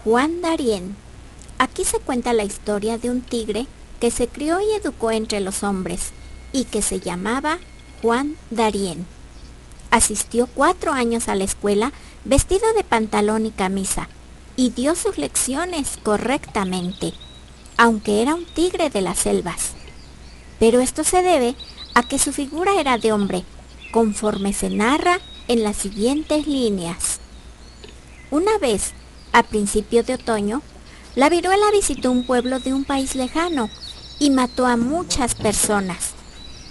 Juan Darien. Aquí se cuenta la historia de un tigre que se crió y educó entre los hombres y que se llamaba Juan Darien. Asistió 4 años a la escuela vestido de pantalón y camisa y dio sus lecciones correctamente, aunque era un tigre de las selvas. Pero esto se debe a que su figura era de hombre, conforme se narra en las siguientes líneas. Una vez, a principio de otoño, la viruela visitó un pueblo de un país lejano y mató a muchas personas.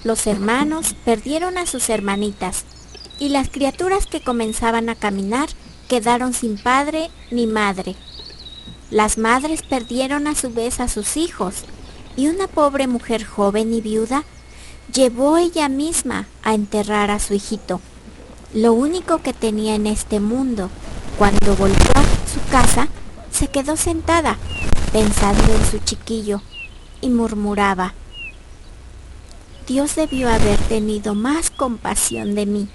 Los hermanos perdieron a sus hermanitas y las criaturas que comenzaban a caminar quedaron sin padre ni madre. Las madres perdieron a su vez a sus hijos y una pobre mujer joven y viuda llevó ella misma a enterrar a su hijito, lo único que tenía en este mundo. Cuando volvió a su casa, se quedó sentada, pensando en su chiquillo, y murmuraba: Dios debió haber tenido más compasión de mí,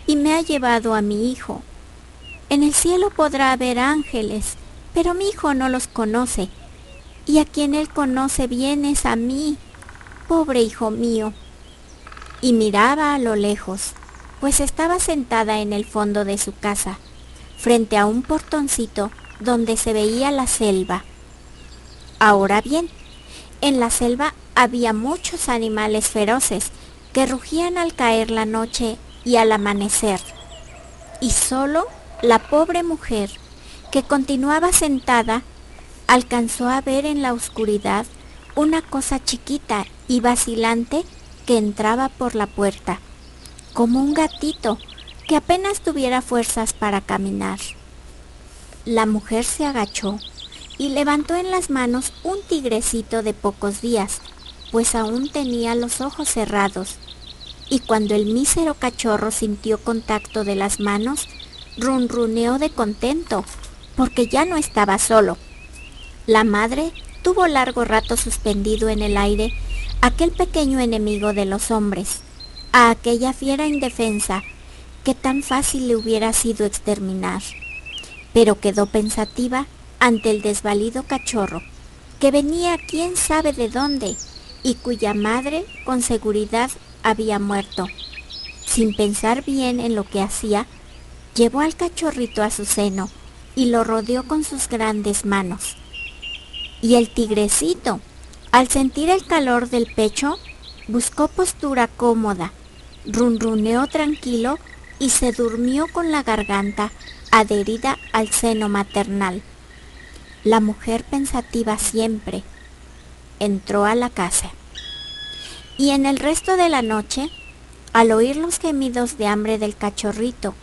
y me ha llevado a mi hijo. En el cielo podrá haber ángeles, pero mi hijo no los conoce, y a quien él conoce bien es a mí, pobre hijo mío. Y miraba a lo lejos, pues estaba sentada en el fondo de su casa, frente a un portoncito donde se veía la selva. Ahora bien, en la selva había muchos animales feroces que rugían al caer la noche y al amanecer, y solo la pobre mujer, que continuaba sentada, alcanzó a ver en la oscuridad una cosa chiquita y vacilante que entraba por la puerta, como un gatito que apenas tuviera fuerzas para caminar. La mujer se agachó y levantó en las manos un tigrecito de pocos días, pues aún tenía los ojos cerrados, y cuando el mísero cachorro sintió contacto de las manos, ronroneó de contento, porque ya no estaba solo. La madre tuvo largo rato suspendido en el aire aquel pequeño enemigo de los hombres, a aquella fiera indefensa que tan fácil le hubiera sido exterminar, pero quedó pensativa ante el desvalido cachorro, que venía quién sabe de dónde y cuya madre con seguridad había muerto. Sin pensar bien en lo que hacía, llevó al cachorrito a su seno y lo rodeó con sus grandes manos. Y el tigrecito, al sentir el calor del pecho, buscó postura cómoda, ronroneó tranquilo y se durmió con la garganta adherida al seno maternal. La mujer, pensativa siempre, entró a la casa. Y en el resto de la noche, al oír los gemidos de hambre del cachorrito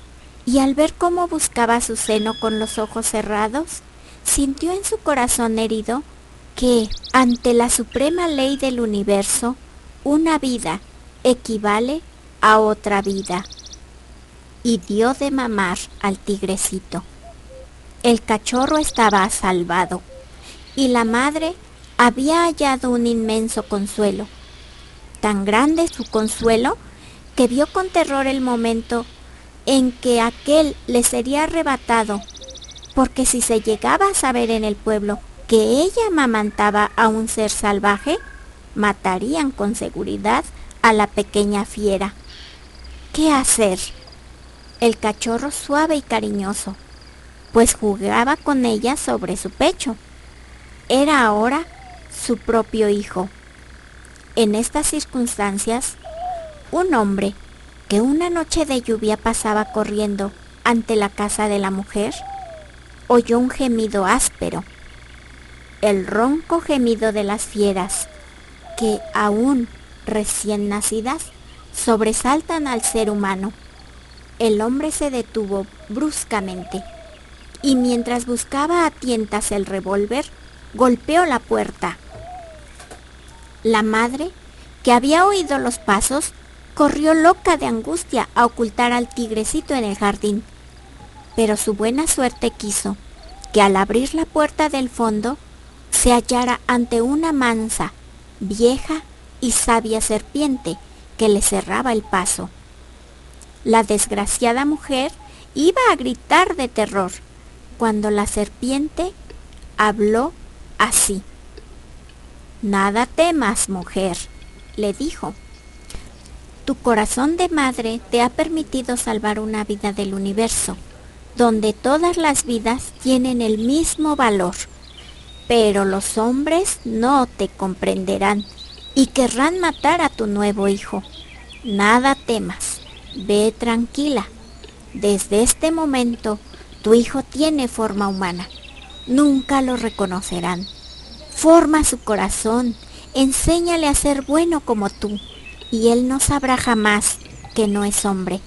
y al ver cómo buscaba su seno con los ojos cerrados, sintió en su corazón herido que, ante la suprema ley del universo, una vida equivale a otra vida, y dio de mamar al tigrecito. El cachorro estaba salvado, y la madre había hallado un inmenso consuelo, tan grande su consuelo que vio con terror el momento en que aquel le sería arrebatado, porque si se llegaba a saber en el pueblo que ella amamantaba a un ser salvaje, matarían con seguridad a la pequeña fiera. ¿Qué hacer? El cachorro suave y cariñoso, pues jugaba con ella sobre su pecho. Era ahora su propio hijo. En estas circunstancias, un hombre que una noche de lluvia pasaba corriendo ante la casa de la mujer, oyó un gemido áspero, el ronco gemido de las fieras, que aún recién nacidas sobresaltan al ser humano. El hombre se detuvo bruscamente y mientras buscaba a tientas el revólver, golpeó la puerta. La madre, que había oído los pasos, corrió loca de angustia a ocultar al tigrecito en el jardín, pero su buena suerte quiso que al abrir la puerta del fondo se hallara ante una mansa, vieja y sabia serpiente que le cerraba el paso. La desgraciada mujer iba a gritar de terror, cuando la serpiente habló así. «Nada temas, mujer», le dijo. «Tu corazón de madre te ha permitido salvar una vida del universo, donde todas las vidas tienen el mismo valor. Pero los hombres no te comprenderán y querrán matar a tu nuevo hijo. Nada temas, ve tranquila. Desde este momento, tu hijo tiene forma humana. Nunca lo reconocerán. Forma su corazón, enséñale a ser bueno como tú, y él no sabrá jamás que no es hombre.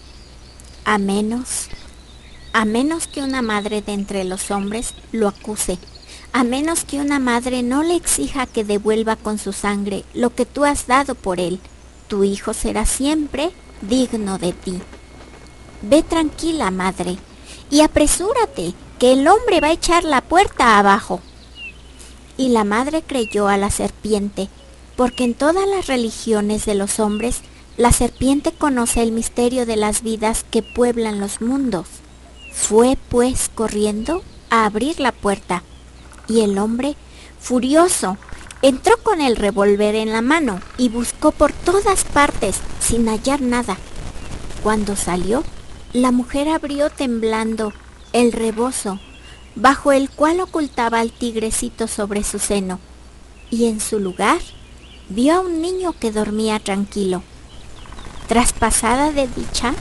A menos que una madre de entre los hombres lo acuse, a menos que una madre no le exija que devuelva con su sangre lo que tú has dado por él, tu hijo será siempre digno de ti. Ve tranquila, madre, y apresúrate, que el hombre va a echar la puerta abajo». Y la madre creyó a la serpiente, porque en todas las religiones de los hombres, la serpiente conoce el misterio de las vidas que pueblan los mundos. Fue pues corriendo a abrir la puerta, y el hombre, furioso, entró con el revólver en la mano y buscó por todas partes sin hallar nada. Cuando salió, la mujer abrió temblando el rebozo, bajo el cual ocultaba al tigrecito sobre su seno, y en su lugar vio a un niño que dormía tranquilo. Traspasada de dicha,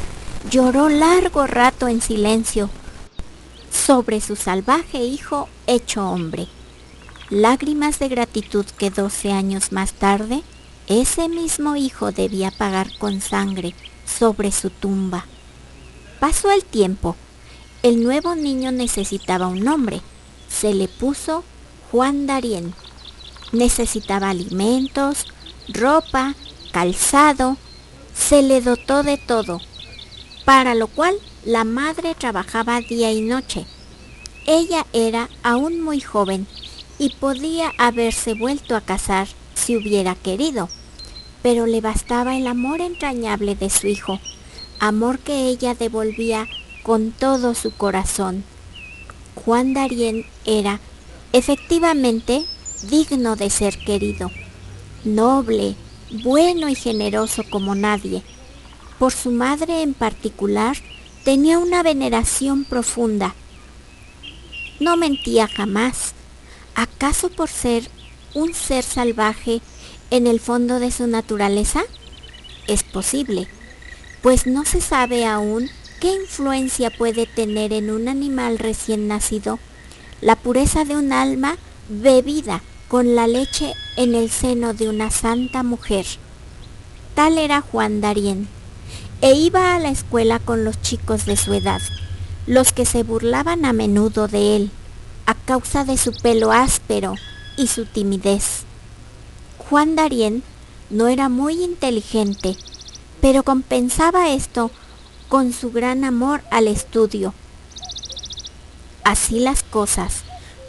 lloró largo rato en silencio sobre su salvaje hijo hecho hombre. Lágrimas de gratitud que 12 años más tarde, ese mismo hijo debía pagar con sangre sobre su tumba. Pasó el tiempo. El nuevo niño necesitaba un nombre. Se le puso Juan Darien. Necesitaba alimentos, ropa, calzado. Se le dotó de todo, para lo cual la madre trabajaba día y noche. Ella era aún muy joven y podía haberse vuelto a casar si hubiera querido, pero le bastaba el amor entrañable de su hijo, amor que ella devolvía con todo su corazón. Juan Darien era, efectivamente, digno de ser querido, noble, bueno y generoso como nadie. Por su madre en particular, tenía una veneración profunda. No mentía jamás. ¿Acaso por ser un ser salvaje en el fondo de su naturaleza? Es posible, pues no se sabe aún qué influencia puede tener en un animal recién nacido la pureza de un alma bebida con la leche en el seno de una santa mujer. Tal era Juan Darien, e iba a la escuela con los chicos de su edad, los que se burlaban a menudo de él, a causa de su pelo áspero y su timidez. Juan Darien no era muy inteligente, pero compensaba esto con su gran amor al estudio. Así las cosas,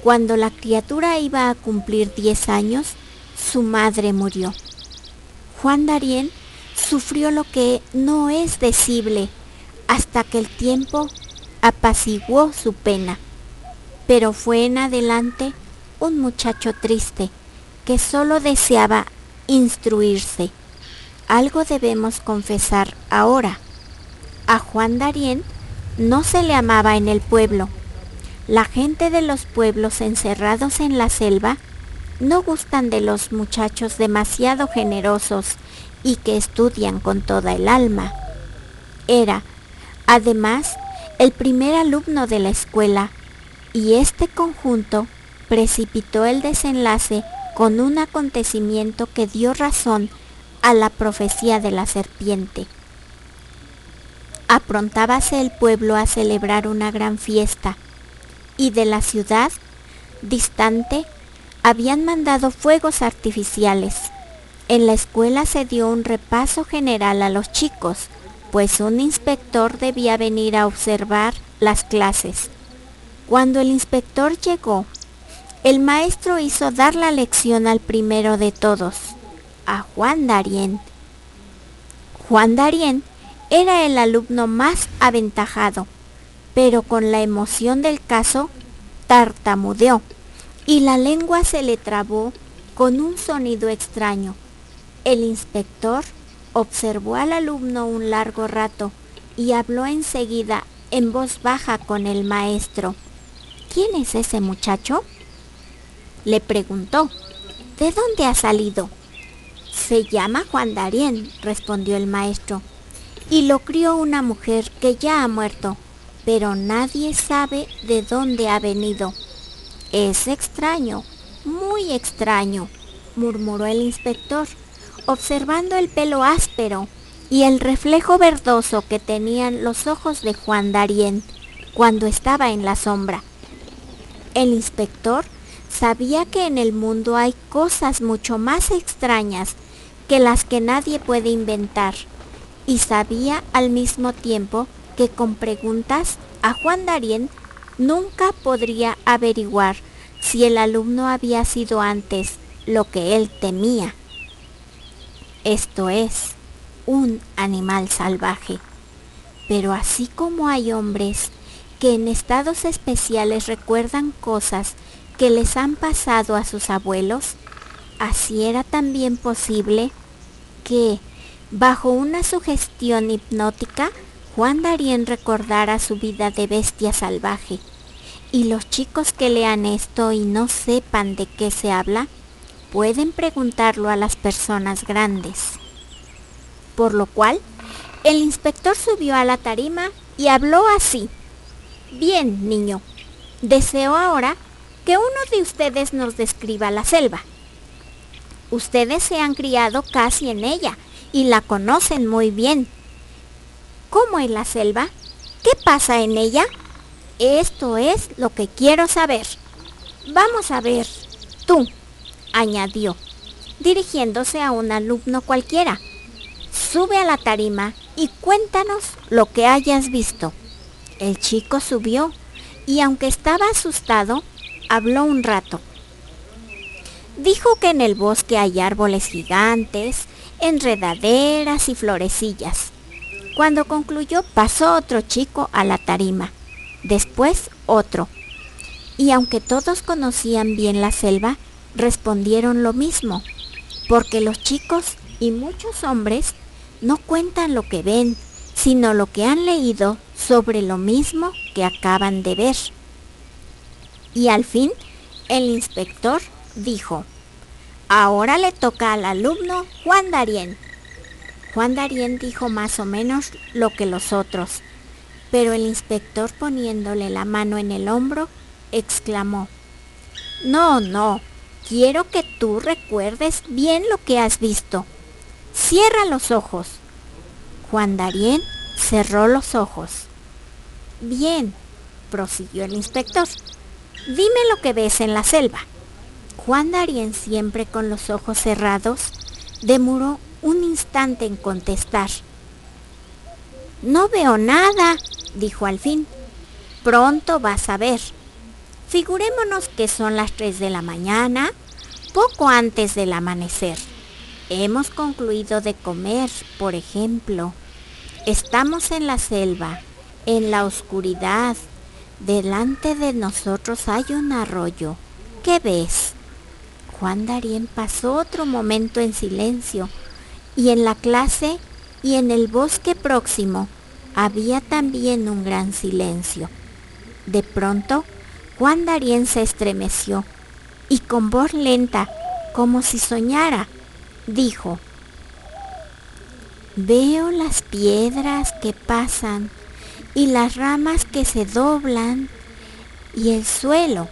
cuando la criatura iba a cumplir 10 años, su madre murió. Juan Darien sufrió lo que no es decible hasta que el tiempo apaciguó su pena, pero fue en adelante un muchacho triste que solo deseaba instruirse. Algo debemos confesar ahora. A Juan Darien no se le amaba en el pueblo. La gente de los pueblos encerrados en la selva no gustan de los muchachos demasiado generosos y que estudian con toda el alma. Era, además, el primer alumno de la escuela, y este conjunto precipitó el desenlace con un acontecimiento que dio razón a la profecía de la serpiente. Aprontábase el pueblo a celebrar una gran fiesta, y de la ciudad distante habían mandado fuegos artificiales. En la escuela se dio un repaso general a los chicos, pues un inspector debía venir a observar las clases. Cuando el inspector llegó, el maestro hizo dar la lección al primero de todos, a Juan Darien. Juan Darien era el alumno más aventajado, pero con la emoción del caso tartamudeó y la lengua se le trabó con un sonido extraño. El inspector observó al alumno un largo rato y habló enseguida en voz baja con el maestro. ¿Quién es ese muchacho?, le preguntó. ¿De dónde ha salido? Se llama Juan Darién, respondió el maestro, y lo crió una mujer que ya ha muerto, pero nadie sabe de dónde ha venido. Es extraño, muy extraño, murmuró el inspector, observando el pelo áspero y el reflejo verdoso que tenían los ojos de Juan Darién cuando estaba en la sombra. El inspector sabía que en el mundo hay cosas mucho más extrañas que las que nadie puede inventar, y sabía al mismo tiempo que con preguntas a Juan Darién nunca podría averiguar si el alumno había sido antes lo que él temía. Esto es, un animal salvaje. Pero así como hay hombres que en estados especiales recuerdan cosas que les han pasado a sus abuelos, así era también posible que, bajo una sugestión hipnótica, Juan Darién recordara su vida de bestia salvaje. Y los chicos que lean esto y no sepan de qué se habla, pueden preguntarlo a las personas grandes. Por lo cual, el inspector subió a la tarima y habló así. Bien, niño, deseo ahora que uno de ustedes nos describa la selva. Ustedes se han criado casi en ella y la conocen muy bien. ¿Cómo es la selva? ¿Qué pasa en ella? Esto es lo que quiero saber. Vamos a ver, tú, añadió, dirigiéndose a un alumno cualquiera. Sube a la tarima y cuéntanos lo que hayas visto. El chico subió y, aunque estaba asustado, habló un rato. Dijo que en el bosque hay árboles gigantes, enredaderas y florecillas. Cuando concluyó, pasó otro chico a la tarima, después otro. Y aunque todos conocían bien la selva, respondieron lo mismo, porque los chicos y muchos hombres no cuentan lo que ven, sino lo que han leído sobre lo mismo que acaban de ver. Y al fin, el inspector dijo: ahora le toca al alumno Juan Darién. Juan Darién dijo más o menos lo que los otros, pero el inspector, poniéndole la mano en el hombro, exclamó: no, quiero que tú recuerdes bien lo que has visto. Cierra los ojos. Juan Darién cerró los ojos. Bien, prosiguió el inspector, dime lo que ves en la selva. Juan Darién, siempre con los ojos cerrados, demoró un instante en contestar. No veo nada, dijo al fin. Pronto vas a ver. Figurémonos que son las 3 de la mañana, poco antes del amanecer. Hemos concluido de comer, por ejemplo. Estamos en la selva, en la oscuridad. Delante de nosotros hay un arroyo. ¿Qué ves? Juan Darién pasó otro momento en silencio, y en la clase y en el bosque próximo había también un gran silencio. De pronto, Juan Darién se estremeció y con voz lenta, como si soñara, dijo: veo las piedras que pasan y las ramas que se doblan y el suelo,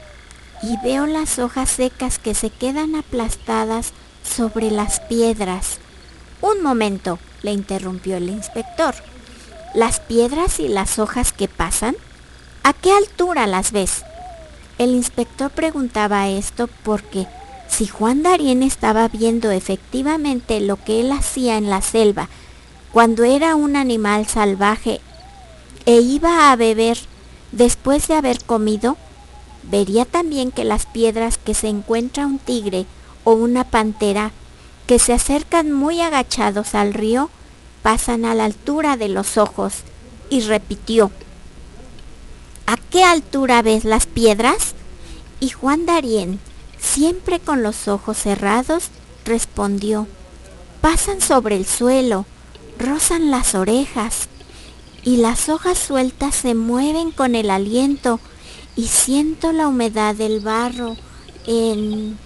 y veo las hojas secas que se quedan aplastadas sobre las piedras. Un momento, le interrumpió el inspector. ¿Las piedras y las hojas que pasan? ¿A qué altura las ves? El inspector preguntaba esto porque, si Juan Darién estaba viendo efectivamente lo que él hacía en la selva cuando era un animal salvaje e iba a beber después de haber comido, vería también que las piedras que se encuentra un tigre o una pantera que se acercan muy agachados al río pasan a la altura de los ojos, y repitió: ¿a qué altura ves las piedras? Y Juan Darien, siempre con los ojos cerrados, respondió: pasan sobre el suelo, rozan las orejas, y las hojas sueltas se mueven con el aliento, y siento la humedad del barro en...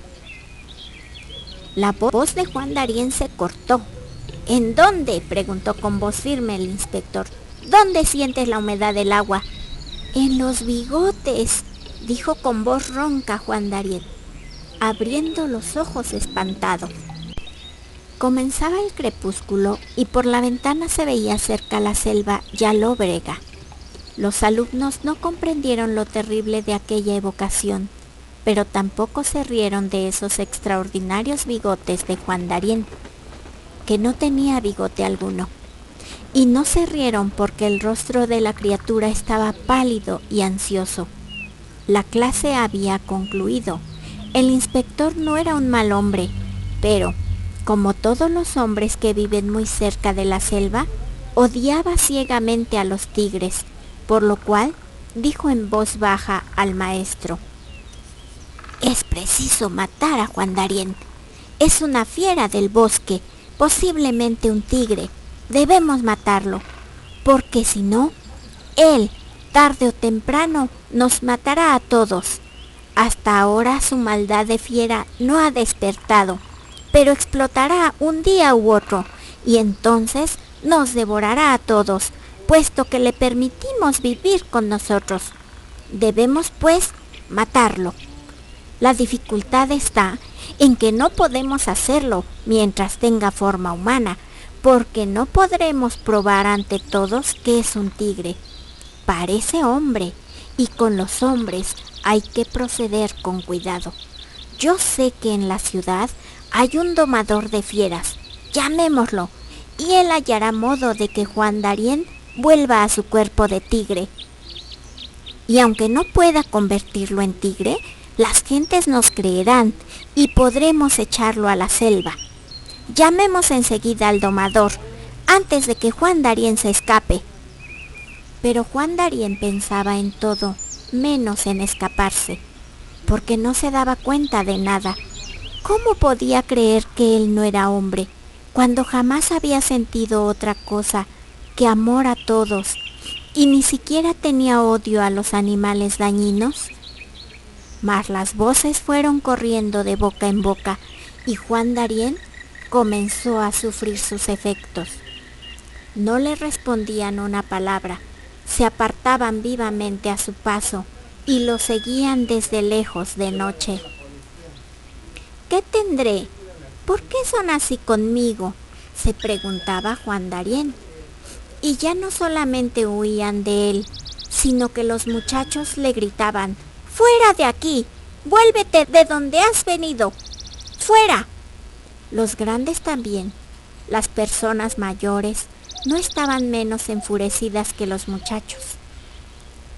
La voz de Juan Darien se cortó. ¿En dónde?, preguntó con voz firme el inspector. ¿Dónde sientes la humedad del agua? En los bigotes, dijo con voz ronca Juan Darien, abriendo los ojos espantado. Comenzaba el crepúsculo y por la ventana se veía cerca la selva ya lóbrega. Los alumnos no comprendieron lo terrible de aquella evocación, pero tampoco se rieron de esos extraordinarios bigotes de Juan Darien, que no tenía bigote alguno. Y no se rieron porque el rostro de la criatura estaba pálido y ansioso. La clase había concluido. El inspector no era un mal hombre, pero, como todos los hombres que viven muy cerca de la selva, odiaba ciegamente a los tigres, por lo cual dijo en voz baja al maestro: es preciso matar a Juan Darien. Es una fiera del bosque, posiblemente un tigre. Debemos matarlo, porque si no, él, tarde o temprano, nos matará a todos. Hasta ahora su maldad de fiera no ha despertado, pero explotará un día u otro, y entonces nos devorará a todos, puesto que le permitimos vivir con nosotros. Debemos, pues, matarlo. La dificultad está en que no podemos hacerlo mientras tenga forma humana, porque no podremos probar ante todos que es un tigre. Parece hombre, y con los hombres hay que proceder con cuidado. Yo sé que en la ciudad hay un domador de fieras, llamémoslo, y él hallará modo de que Juan Darien vuelva a su cuerpo de tigre. Y aunque no pueda convertirlo en tigre, las gentes nos creerán y podremos echarlo a la selva. Llamemos enseguida al domador, antes de que Juan Darien se escape. Pero Juan Darien pensaba en todo, menos en escaparse, porque no se daba cuenta de nada. ¿Cómo podía creer que él no era hombre, cuando jamás había sentido otra cosa que amor a todos, y ni siquiera tenía odio a los animales dañinos? Mas las voces fueron corriendo de boca en boca, y Juan Darien comenzó a sufrir sus efectos. No le respondían una palabra, se apartaban vivamente a su paso y lo seguían desde lejos de noche. ¿Qué tendré? ¿Por qué son así conmigo?, se preguntaba Juan Darien. Y ya no solamente huían de él, sino que los muchachos le gritaban: ¡fuera de aquí! ¡Vuélvete de donde has venido! ¡Fuera! Los grandes también, las personas mayores, no estaban menos enfurecidas que los muchachos.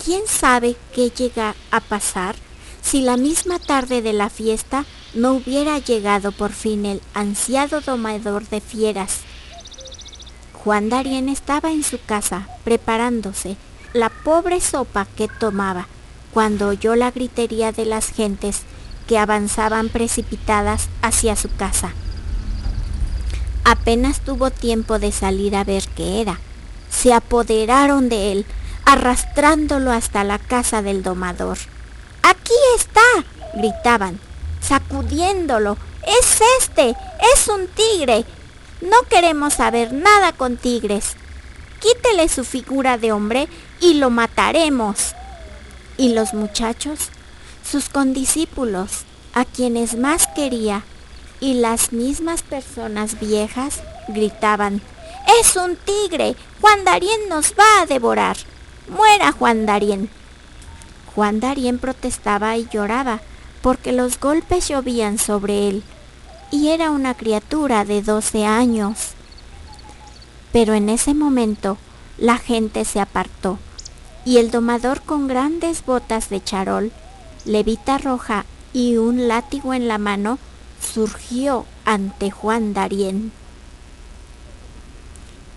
¿Quién sabe qué llega a pasar si la misma tarde de la fiesta no hubiera llegado por fin el ansiado domador de fieras? Juan Darien estaba en su casa preparándose la pobre sopa que tomaba, cuando oyó la gritería de las gentes que avanzaban precipitadas hacia su casa. Apenas tuvo tiempo de salir a ver qué era. Se apoderaron de él, arrastrándolo hasta la casa del domador. ¡Aquí está!, gritaban, sacudiéndolo. ¡Es este! ¡Es un tigre! No queremos saber nada con tigres. Quítele su figura de hombre y lo mataremos. Y los muchachos, sus condiscípulos, a quienes más quería, y las mismas personas viejas, gritaban: ¡es un tigre! ¡Juan Darien nos va a devorar! ¡Muera Juan Darien! Juan Darien protestaba y lloraba, porque los golpes llovían sobre él, y era una criatura de 12 años. Pero en ese momento la gente se apartó, y el domador, con grandes botas de charol, levita roja y un látigo en la mano, surgió ante Juan Darien.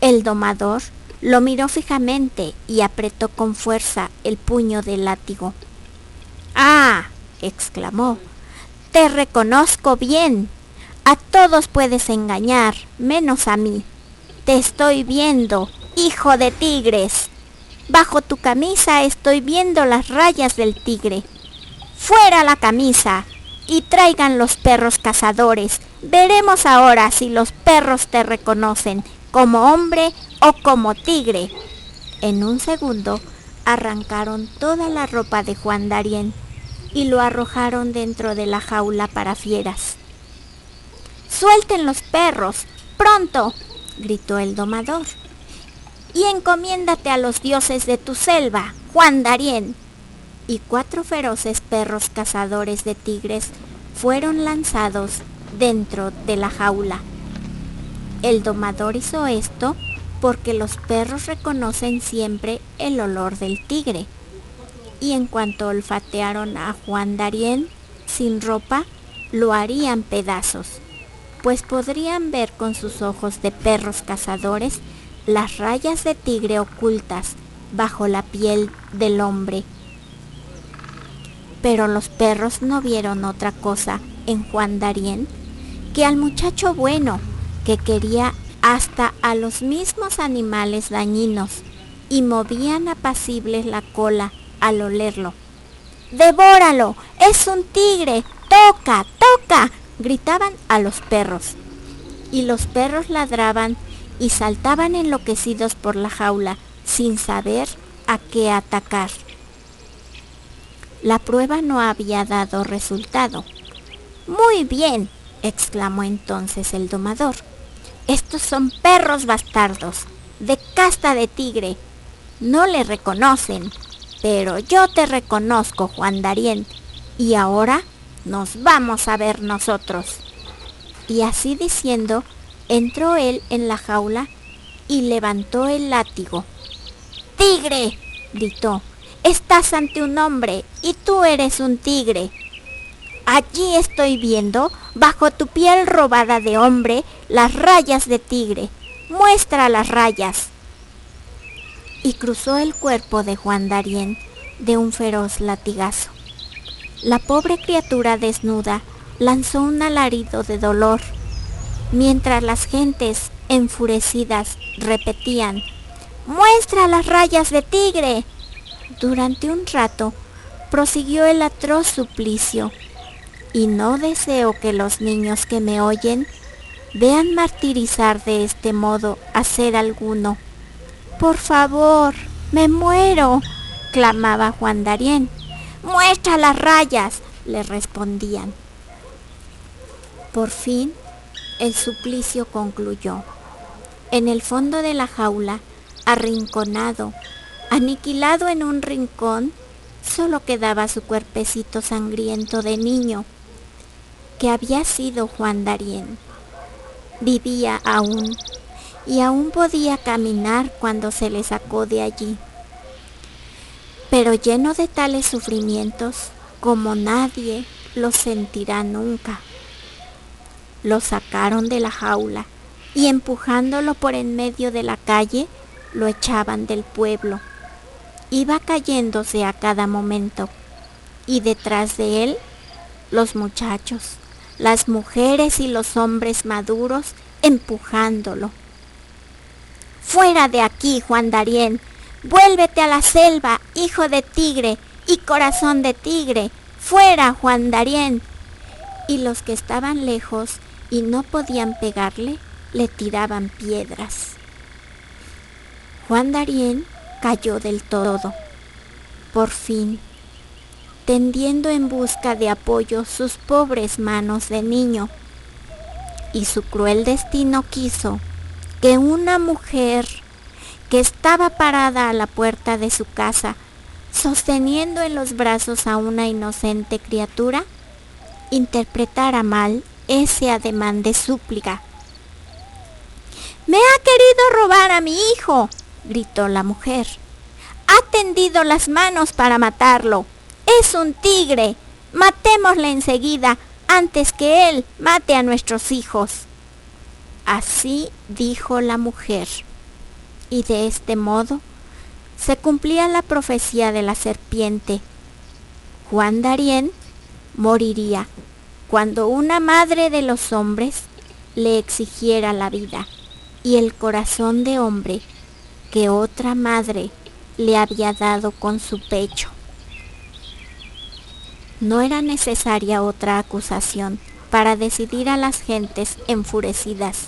El domador lo miró fijamente y apretó con fuerza el puño del látigo. ¡Ah!, exclamó. Te reconozco bien. A todos puedes engañar, menos a mí. Te estoy viendo, hijo de tigres. Bajo tu camisa estoy viendo las rayas del tigre. ¡Fuera la camisa! Y traigan los perros cazadores. Veremos ahora si los perros te reconocen como hombre o como tigre. En un segundo arrancaron toda la ropa de Juan Darién y lo arrojaron dentro de la jaula para fieras. ¡Suelten los perros! ¡Pronto!, gritó el domador. Y encomiéndate a los dioses de tu selva, Juan Darién. Y 4 feroces perros cazadores de tigres fueron lanzados dentro de la jaula. El domador hizo esto porque los perros reconocen siempre el olor del tigre. Y en cuanto olfatearon a Juan Darién sin ropa, lo harían pedazos, pues podrían ver con sus ojos de perros cazadores las rayas de tigre ocultas bajo la piel del hombre. Pero los perros no vieron otra cosa en Juan Darién que al muchacho bueno, que quería hasta a los mismos animales dañinos y movían apacibles la cola al olerlo. ¡Devóralo! ¡Es un tigre! ¡Toca! ¡Toca!, gritaban a los perros. Y los perros ladraban y saltaban enloquecidos por la jaula sin saber a qué atacar. La prueba no había dado resultado. «Muy bien», exclamó entonces el domador. «Estos son perros bastardos, de casta de tigre. No le reconocen, pero yo te reconozco, Juan Darién, y ahora nos vamos a ver nosotros». Y así diciendo, entró él en la jaula y levantó el látigo. «¡Tigre!», gritó. «Estás ante un hombre y tú eres un tigre. Allí estoy viendo, bajo tu piel robada de hombre, las rayas de tigre. Muestra las rayas». Y cruzó el cuerpo de Juan Darién de un feroz latigazo. La pobre criatura desnuda lanzó un alarido de dolor, mientras las gentes enfurecidas repetían: «¡Muestra las rayas de tigre!». Durante un rato prosiguió el atroz suplicio, y no deseo que los niños que me oyen vean martirizar de este modo a ser alguno. «Por favor, me muero», clamaba Juan Darién. «¡Muestra las rayas!», le respondían. Por fin el suplicio concluyó. En el fondo de la jaula, arrinconado, aniquilado en un rincón, solo quedaba su cuerpecito sangriento de niño, que había sido Juan Darién. Vivía aún, y aún podía caminar cuando se le sacó de allí, pero lleno de tales sufrimientos como nadie los sentirá nunca. Lo sacaron de la jaula y empujándolo por en medio de la calle, lo echaban del pueblo. Iba cayéndose a cada momento, y detrás de él los muchachos, las mujeres y los hombres maduros empujándolo. «¡Fuera de aquí, Juan Darién! ¡Vuélvete a la selva, hijo de tigre y corazón de tigre! ¡Fuera, Juan Darién!». Y los que estaban lejos y no podían pegarle, le tiraban piedras. Juan Darién cayó del todo. Por fin, tendiendo en busca de apoyo sus pobres manos de niño, y su cruel destino quiso que una mujer que estaba parada a la puerta de su casa, sosteniendo en los brazos a una inocente criatura, interpretara mal ese ademán de súplica. «¡Me ha querido robar a mi hijo!», gritó la mujer. «Ha tendido las manos para matarlo. ¡Es un tigre! Matémosle enseguida antes que él mate a nuestros hijos». Así dijo la mujer, y de este modo se cumplía la profecía de la serpiente. Juan Darién moriría cuando una madre de los hombres le exigiera la vida y el corazón de hombre que otra madre le había dado con su pecho. No era necesaria otra acusación para decidir a las gentes enfurecidas,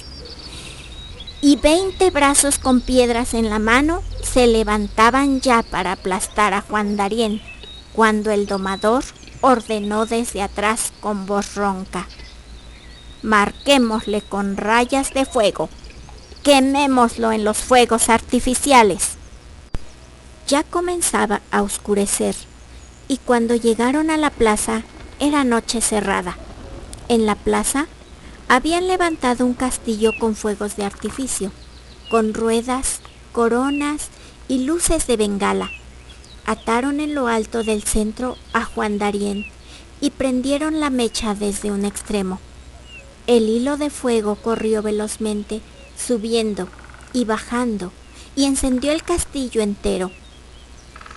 y 20 brazos con piedras en la mano se levantaban ya para aplastar a Juan Darién, cuando el domador ordenó desde atrás con voz ronca: marquémosle con rayas de fuego, quemémoslo en los fuegos artificiales. Ya comenzaba a oscurecer, y cuando llegaron a la plaza era noche cerrada. En la plaza habían levantado un castillo con fuegos de artificio, con ruedas, coronas y luces de bengala. Ataron en lo alto del centro a Juan Darién y prendieron la mecha desde un extremo. El hilo de fuego corrió velozmente, subiendo y bajando, y encendió el castillo entero.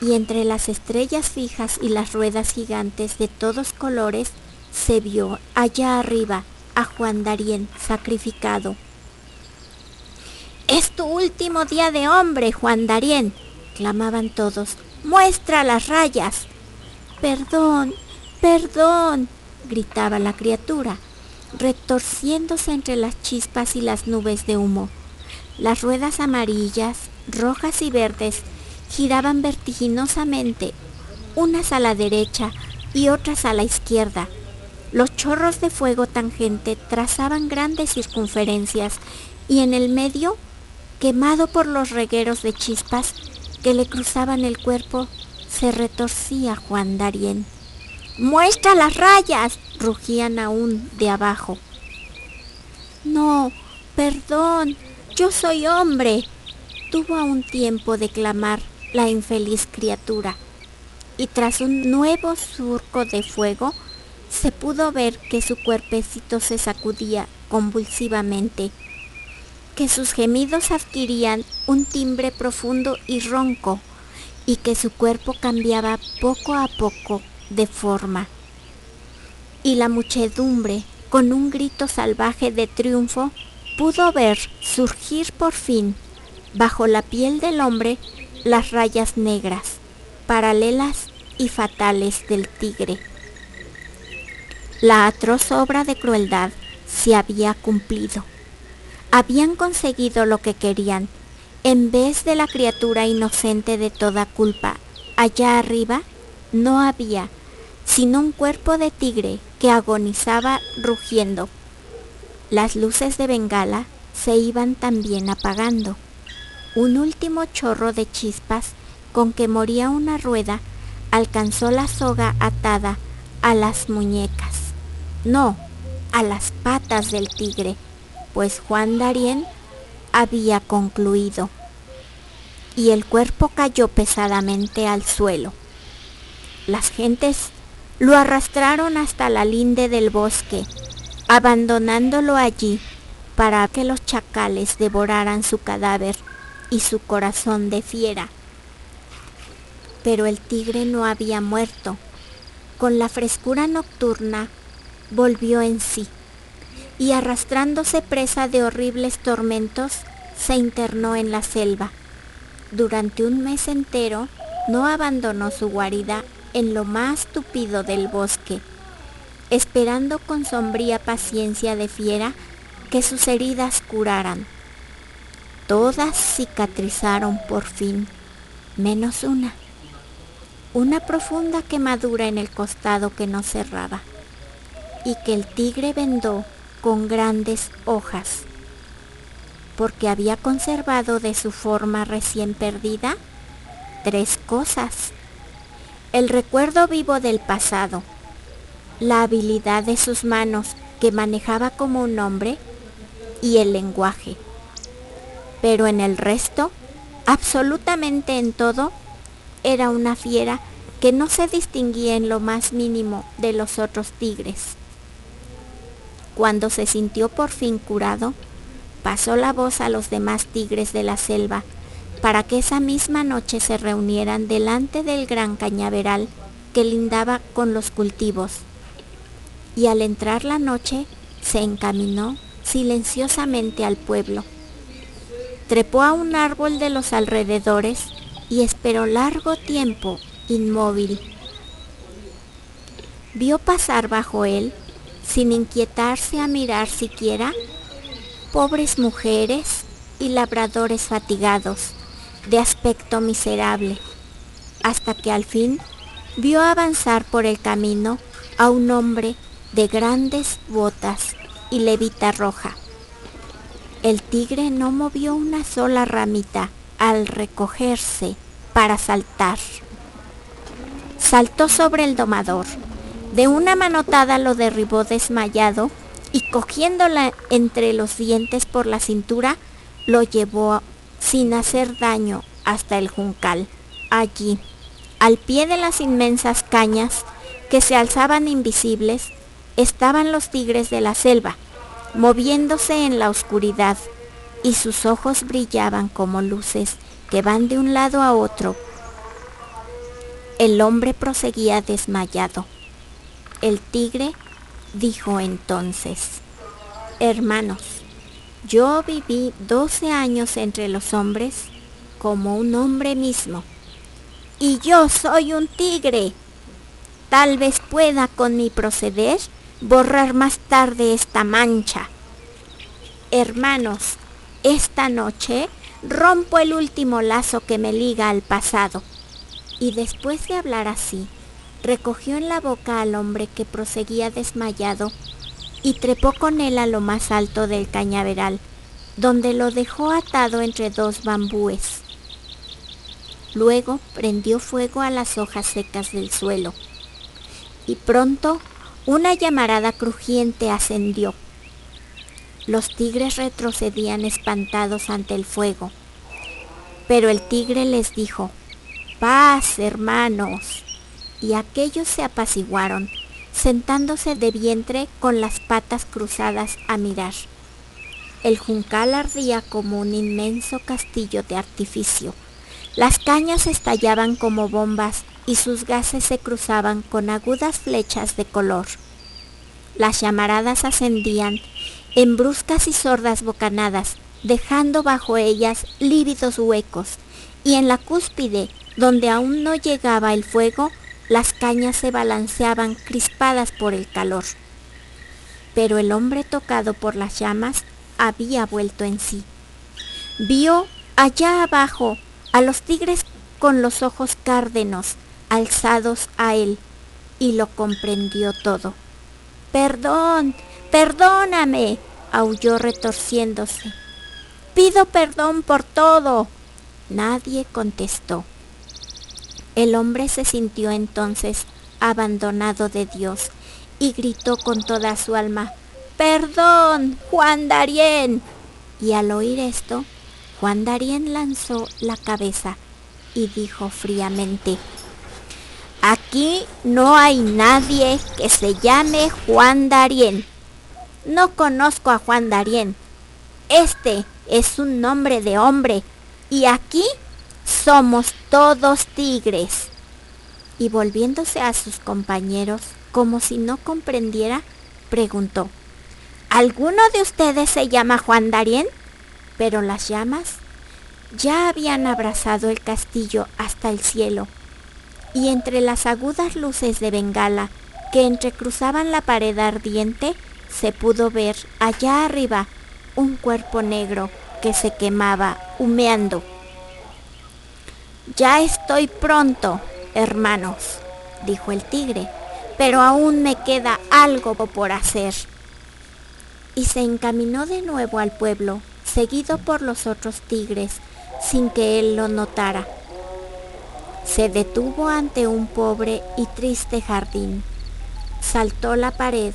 Y entre las estrellas fijas y las ruedas gigantes de todos colores se vio allá arriba a Juan Darién sacrificado. «Es tu último día de hombre, Juan Darién», clamaban todos. «¡Muestra las rayas!». «Perdón, perdón», gritaba la criatura, retorciéndose entre las chispas y las nubes de humo. Las ruedas amarillas, rojas y verdes giraban vertiginosamente, unas a la derecha y otras a la izquierda. Los chorros de fuego tangente trazaban grandes circunferencias, y en el medio, quemado por los regueros de chispas que le cruzaban el cuerpo, se retorcía Juan Darién. «¡Muestra las rayas!», rugían aún de abajo. «No, perdón, yo soy hombre», tuvo aún tiempo de clamar la infeliz criatura, y tras un nuevo surco de fuego se pudo ver que su cuerpecito se sacudía convulsivamente, que sus gemidos adquirían un timbre profundo y ronco, y que su cuerpo cambiaba poco a poco de forma. Y la muchedumbre, con un grito salvaje de triunfo, pudo ver surgir por fin, bajo la piel del hombre, las rayas negras, paralelas y fatales del tigre. La atroz obra de crueldad se había cumplido. Habían conseguido lo que querían. En vez de la criatura inocente de toda culpa, allá arriba no había sino un cuerpo de tigre que agonizaba rugiendo. Las luces de bengala se iban también apagando. Un último chorro de chispas con que moría una rueda alcanzó la soga atada a las muñecas, no, a las patas del tigre, pues Juan Darién había concluido, y el cuerpo cayó pesadamente al suelo. Las gentes lo arrastraron hasta la linde del bosque, abandonándolo allí para que los chacales devoraran su cadáver y su corazón de fiera. Pero el tigre no había muerto. Con la frescura nocturna volvió en sí, y arrastrándose presa de horribles tormentos, se internó en la selva. Durante un mes entero no abandonó su guarida en lo más tupido del bosque, esperando con sombría paciencia de fiera que sus heridas curaran. Todas cicatrizaron por fin, menos una profunda quemadura en el costado que no cerraba, y que el tigre vendó con grandes hojas, porque había conservado de su forma recién perdida 3 cosas: el recuerdo vivo del pasado, la habilidad de sus manos que manejaba como un hombre, y el lenguaje. Pero en el resto, absolutamente en todo, era una fiera que no se distinguía en lo más mínimo de los otros tigres. Cuando se sintió por fin curado, pasó la voz a los demás tigres de la selva para que esa misma noche se reunieran delante del gran cañaveral que lindaba con los cultivos, y al entrar la noche se encaminó silenciosamente al pueblo. Trepó a un árbol de los alrededores y esperó largo tiempo inmóvil. Vio pasar bajo él, sin inquietarse a mirar siquiera, pobres mujeres y labradores fatigados, de aspecto miserable, hasta que al fin vio avanzar por el camino a un hombre de grandes botas y levita roja. El tigre no movió una sola ramita al recogerse para saltar. Saltó sobre el domador, de una manotada lo derribó desmayado y cogiéndola entre los dientes por la cintura, lo llevó sin hacer daño hasta el juncal. Allí, al pie de las inmensas cañas que se alzaban invisibles, estaban los tigres de la selva, moviéndose en la oscuridad, y sus ojos brillaban como luces que van de un lado a otro. El hombre proseguía desmayado. El tigre dijo entonces: hermanos, yo viví 12 años entre los hombres como un hombre mismo, y yo soy un tigre. Tal vez pueda con mi proceder borrar más tarde esta mancha. Hermanos, esta noche rompo el último lazo que me liga al pasado. Y después de hablar así, recogió en la boca al hombre que proseguía desmayado y trepó con él a lo más alto del cañaveral, donde lo dejó atado entre dos bambúes. Luego prendió fuego a las hojas secas del suelo, y pronto una llamarada crujiente ascendió. Los tigres retrocedían espantados ante el fuego, pero el tigre les dijo: paz, hermanos. Y aquellos se apaciguaron, sentándose de vientre con las patas cruzadas a mirar. El juncal ardía como un inmenso castillo de artificio. Las cañas estallaban como bombas y sus gases se cruzaban con agudas flechas de color. Las llamaradas ascendían en bruscas y sordas bocanadas, dejando bajo ellas lívidos huecos, y en la cúspide, donde aún no llegaba el fuego, las cañas se balanceaban crispadas por el calor. Pero el hombre tocado por las llamas había vuelto en sí. Vio allá abajo a los tigres con los ojos cárdenos alzados a él y lo comprendió todo. «Perdón, perdóname», aulló retorciéndose. «Pido perdón por todo». Nadie contestó. El hombre se sintió entonces abandonado de Dios y gritó con toda su alma: «¡Perdón, Juan Darién!». Y al oír esto, Juan Darién lanzó la cabeza y dijo fríamente: «Aquí no hay nadie que se llame Juan Darién. No conozco a Juan Darién. Este es un nombre de hombre y aquí somos todos tigres». Y volviéndose a sus compañeros, como si no comprendiera, preguntó: ¿alguno de ustedes se llama Juan Darién? Pero las llamas ya habían abrazado el castillo hasta el cielo, y entre las agudas luces de bengala que entrecruzaban la pared ardiente, se pudo ver allá arriba un cuerpo negro que se quemaba humeando. «Ya estoy pronto, hermanos», dijo el tigre, «pero aún me queda algo por hacer». Y se encaminó de nuevo al pueblo, seguido por los otros tigres, sin que él lo notara. Se detuvo ante un pobre y triste jardín, saltó la pared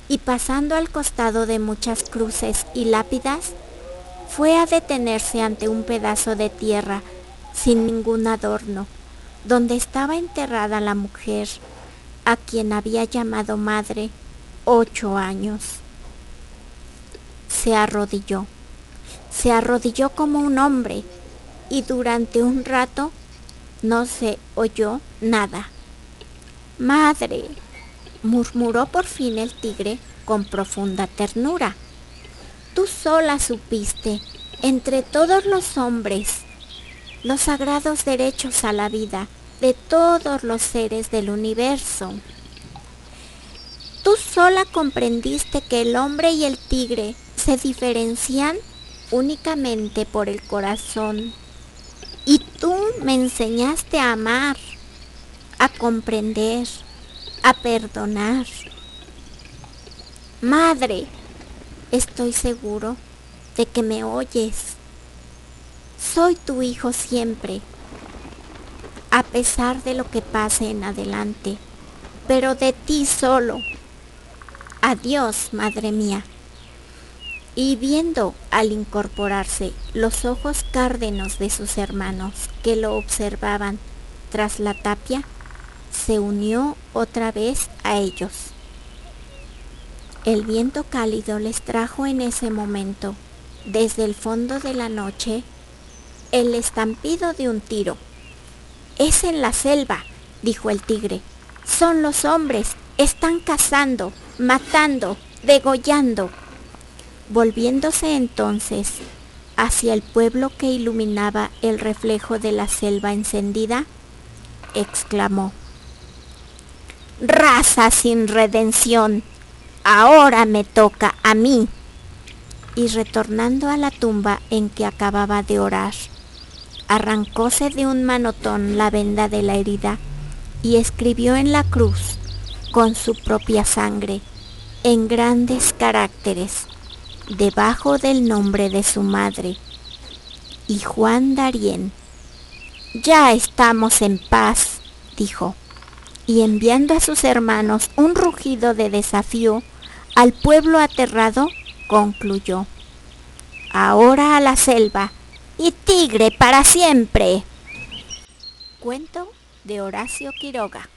y, pasando al costado de muchas cruces y lápidas, fue a detenerse ante un pedazo de tierra sin ningún adorno, donde estaba enterrada la mujer a quien había llamado madre 8 años. Se arrodilló como un hombre, y durante un rato no se oyó nada. «Madre, murmuró por fin el tigre con profunda ternura. Tú sola supiste, entre todos los hombres, los sagrados derechos a la vida de todos los seres del universo. Tú sola comprendiste que el hombre y el tigre se diferencian únicamente por el corazón. Y tú me enseñaste a amar, a comprender, a perdonar. Madre, estoy seguro de que me oyes. Soy tu hijo siempre, a pesar de lo que pase en adelante, pero de ti solo. Adiós, madre mía. Y viendo al incorporarse los ojos cárdenos de sus hermanos que lo observaban tras la tapia, se unió otra vez a ellos. El viento cálido les trajo en ese momento, desde el fondo de la noche, el estampido de un tiro. «Es en la selva», dijo el tigre. «Son los hombres, están cazando, matando, degollando». Volviéndose entonces hacia el pueblo que iluminaba el reflejo de la selva encendida, exclamó: «Raza sin redención, ahora me toca a mí». Y retornando a la tumba en que acababa de orar, arrancóse de un manotón la venda de la herida y escribió en la cruz, con su propia sangre, en grandes caracteres, debajo del nombre de su madre: «Y Juan Darién». «Ya estamos en paz», dijo, y enviando a sus hermanos un rugido de desafío al pueblo aterrado, concluyó: «Ahora a la selva, y tigre para siempre». Cuento de Horacio Quiroga.